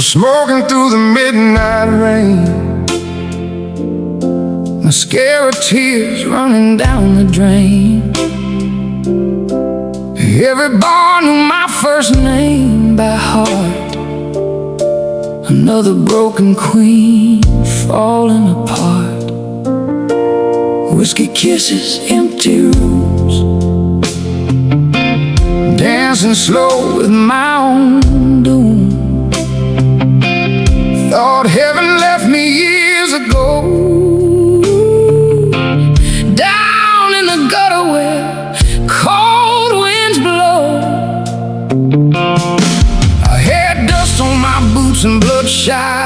was smoking through the midnight rain, mascara tears running down the drain. Every bar knew my first name by heart. Another broken queen falling apart. Whiskey kisses, empty rooms, dancing slow with my own doom. Thought heaven left me years ago, down in the gutter where cold winds blow. I had dust on my boots and bloodshot